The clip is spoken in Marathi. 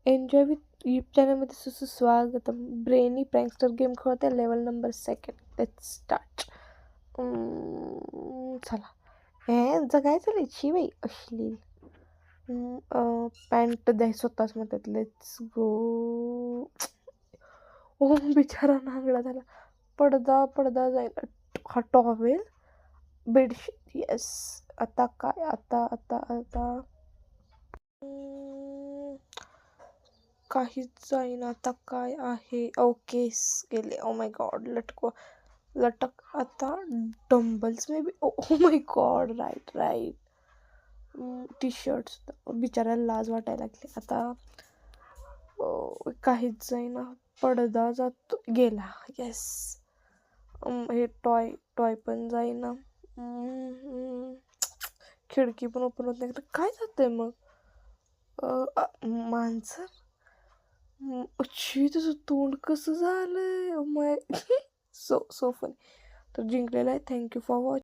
एन्जॉय विथ यूट्यूब चॅनलमध्ये सुस्वागतम. ब्रेनी प्रँकस्टर गेम खेळते. Level number 2. Let's start. चला. हे जगायचं लिची बाई असली. पॅन्ट द्याय स्वतःच म्हणतात. Let's go. ओम बिचारा नांगडा झाला. पडदा पडदा जायला. हा टॉवेल बेडशीट. येस. आता काय? आता आता आता काहीच जाईना. आता काय आहे? ओके गेले. Oh my god. लटक. आता dumbbells maybe. Oh my god. Right right. T shirts. बिचारायला लाज वाटायला लागली आता. काहीच जाईना. पडदा जातो गेला. येस. हे टॉय टॉय पण जाईना. खिडकी पण ओपन होत नाही. काय जातंय मग? माणसं. अच्छी तुझं तोंड कसं झालंय? My so so funny. तर जिंकलेलं आहे. Thank you for watching.